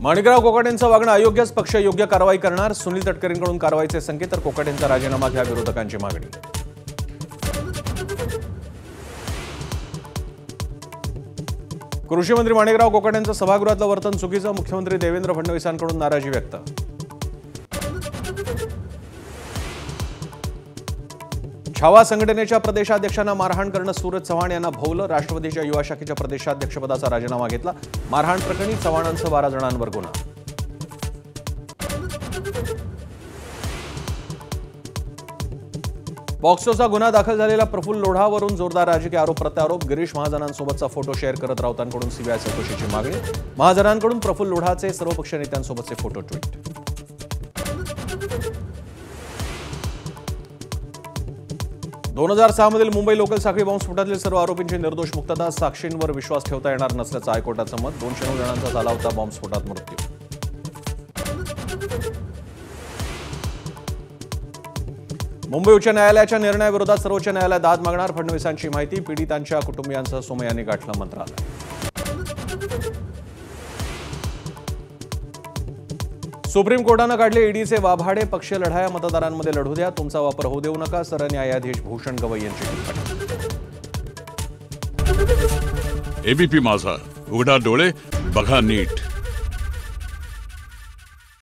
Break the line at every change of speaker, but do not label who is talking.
माणिकराव कोकाटेंचं वागणं अयोग्यच, पक्ष योग्य कारवाई करणार. सुनील तटकरेंकडून कारवाईचे संकेत, तर कोकाटेंचा राजीनामा घ्या विरोधकांची मागणी. कृषी मंत्री माणिकराव कोकाटेंचं सभागृहातलं वर्तन चुकीचं, मुख्यमंत्री देवेंद्र फडणवीसांकडून नाराजी व्यक्त. छावा संघटनेच्या प्रदेशाध्यक्षांना मारहाण करणं, सूरज चव्हाण यांना भोवलं. राष्ट्रवादीच्या युवा शाखेच्या प्रदेशाध्यक्षपदाचा राजीनामा घेतला. मारहाण प्रकरणी चव्हाणांसह 12 जणांवर गुन्हा. पॉक्सोचा गुन्हा दाखल झालेला प्रफुल्ल लोढावरून जोरदार राजकीय आरोप प्रत्यारोप. गिरीश महाजनांसोबतचा फोटो शेअर करत राऊतांकडून सीबीआय चौकशीची मागणी. महाजनांकडून प्रफुल्ल लोढाचे सर्वपक्षीय नेत्यांसोबतचे फोटो ट्विट. 2006 मधील मुंबई लोकल साखळी बॉम्बस्फोटातील सर्व आरोपींची निर्दोष मुक्तता. साक्षींवर विश्वास ठेवता येणार नसल्याचं हायकोर्टाचं मत. 209 जणांचा झाला होता बॉम्बस्फोटात मृत्यू. मुंबई उच्च न्यायालयाच्या निर्णयाविरोधात सर्वोच्च न्यायालयात दाद मागणार. फडणवीसांची माहिती. पीडितांच्या कुटुंबियांसह सोमय्यांनी गाठलं मंत्रालय. सुप्रीम कोर्टानं काढले ईडीचे वाभाडे. पक्षीय लढाया मतदारांमध्ये लढू द्या, तुमचा वापर होऊ देऊ नका. सरन्यायाधीश भूषण गवई यांची टीका.
एबीपी माझा, उघडा डोळे बघा नीट.